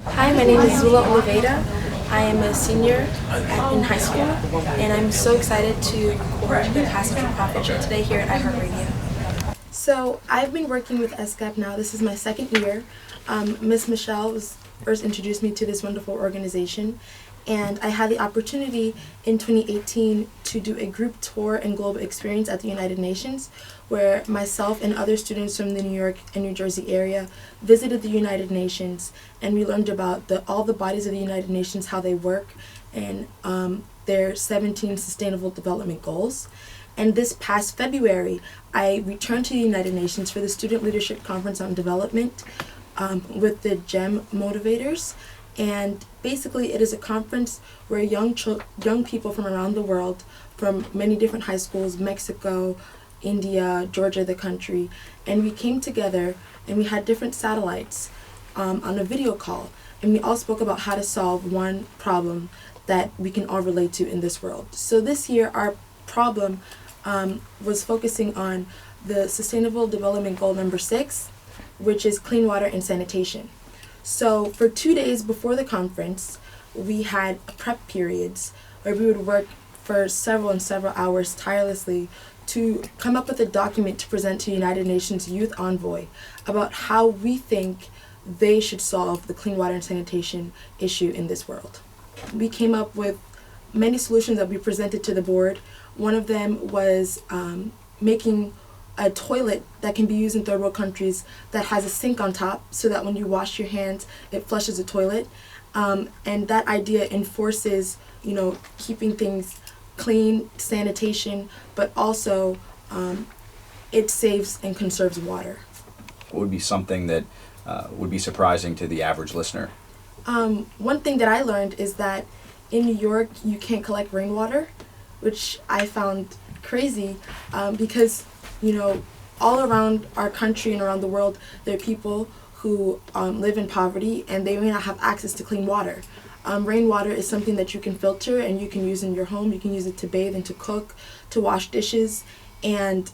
Hi, my name is Zula Oliveira. I am a senior in high school, and I'm so excited to record the Passage of Profit show today here at iHeartRadio. So I've been working with SGAP now. This is my second year. Miss Michelle was first introduced me to this wonderful organization, and I had the opportunity in 2018 to do a group tour and global experience at the United Nations, where myself and other students from the New York and New Jersey area visited the United Nations, and we learned about all the bodies of the United Nations, how they work, and their 17 Sustainable Development Goals. And this past February, I returned to the United Nations for the Student Leadership Conference on Development with the GEM motivators. And basically, it is a conference where young people from around the world, from many different high schools, Mexico, India, Georgia, the country, and we came together and we had different satellites on a video call, and we all spoke about how to solve one problem that we can all relate to in this world. So this year, our problem was focusing on the Sustainable Development Goal number 6, which is clean water and sanitation. So for 2 days before the conference, we had prep periods where we would work for several hours tirelessly to come up with a document to present to United Nations Youth Envoy about how we think they should solve the clean water and sanitation issue in this world. We came up with many solutions that we presented to the board. One of them was making a toilet that can be used in third world countries that has a sink on top so that when you wash your hands, it flushes the toilet. And that idea enforces, keeping things clean, sanitation, but also it saves and conserves water. What would be something that would be surprising to the average listener? One thing that I learned is that in New York, you can't collect rainwater, which I found crazy because all around our country and around the world, there are people who live in poverty and they may not have access to clean water. Rainwater is something that you can filter and you can use in your home. You can use it to bathe and to cook, to wash dishes. And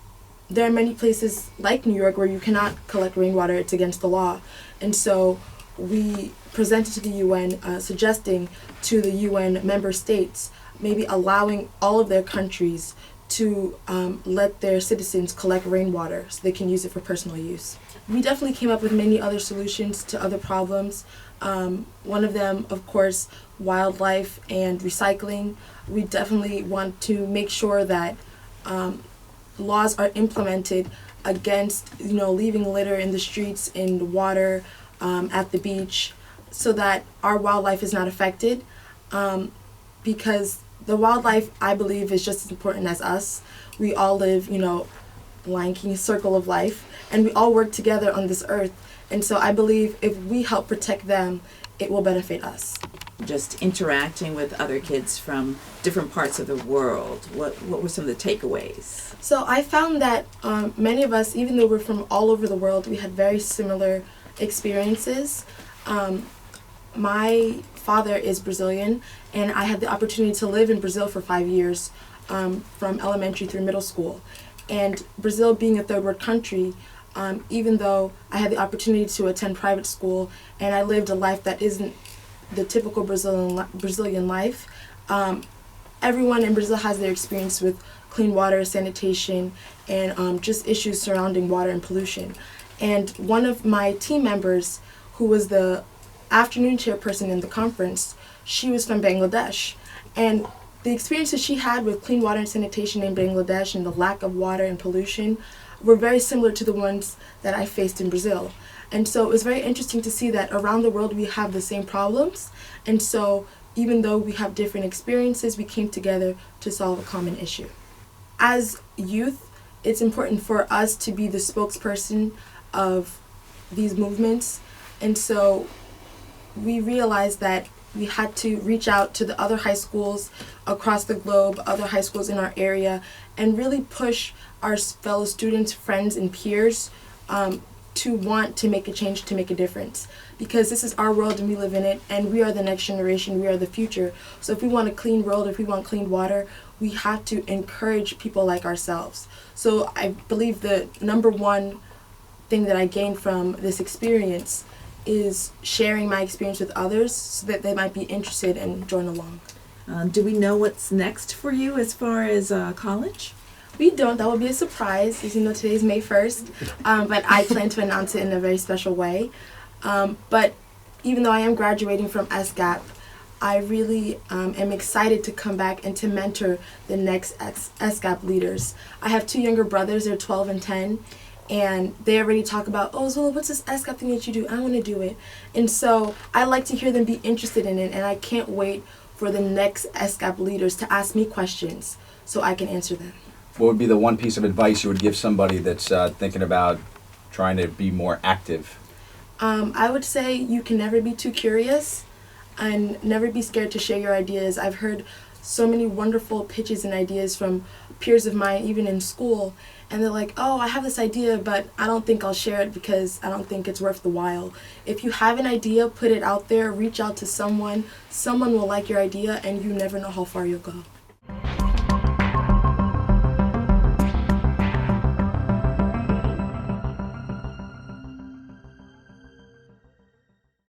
there are many places like New York where you cannot collect rainwater. It's against the law. And so we presented to the UN suggesting to the UN member states maybe allowing all of their countries to let their citizens collect rainwater so they can use it for personal use. We definitely came up with many other solutions to other problems. One of them, of course, wildlife and recycling. We definitely want to make sure that laws are implemented against, leaving litter in the streets, in the water, at the beach, so that our wildlife is not affected. Because the wildlife, I believe, is just as important as us. We all live, Lion King's circle of life, and we all work together on this earth. And so I believe if we help protect them, it will benefit us. Just interacting with other kids from different parts of the world, what were some of the takeaways? So I found that many of us, even though we're from all over the world, we had very similar experiences. My father is Brazilian, and I had the opportunity to live in Brazil for 5 years, from elementary through middle school. And Brazil being a third world country, even though I had the opportunity to attend private school and I lived a life that isn't the typical Brazilian life, everyone in Brazil has their experience with clean water, sanitation, and just issues surrounding water and pollution. And one of my team members, who was the afternoon chairperson in the conference, she was from Bangladesh. And the experiences she had with clean water and sanitation in Bangladesh and the lack of water and pollution were very similar to the ones that I faced in Brazil. And so it was very interesting to see that around the world we have the same problems. And so even though we have different experiences, we came together to solve a common issue. As youth, it's important for us to be the spokesperson of these movements. And so we realized that we had to reach out to the other high schools across the globe, other high schools in our area, and really push our fellow students, friends, and peers to want to make a change, to make a difference. Because this is our world and we live in it, and we are the next generation, we are the future. So if we want a clean world, if we want clean water, we have to encourage people like ourselves. So I believe the number one thing that I gained from this experience is sharing my experience with others so that they might be interested and join along. Do we know what's next for you as far as college? We don't. That will be a surprise, as you know today's May 1st, but I plan to announce it in a very special way. But even though I am graduating from SGAP, I really am excited to come back and to mentor the next SGAP leaders. I have 2 younger brothers, they're 12 and 10, and they already talk about, oh, Zula, what's this SGAP thing that you do? I want to do it. And so I like to hear them be interested in it, and I can't wait for the next SGAP leaders to ask me questions so I can answer them. What would be the one piece of advice you would give somebody that's thinking about trying to be more active? I would say you can never be too curious and never be scared to share your ideas. I've heard so many wonderful pitches and ideas from peers of mine, even in school, and they're like, oh, I have this idea, but I don't think I'll share it because I don't think it's worth the while. If you have an idea, put it out there, reach out to someone. Someone will like your idea, and you never know how far you'll go.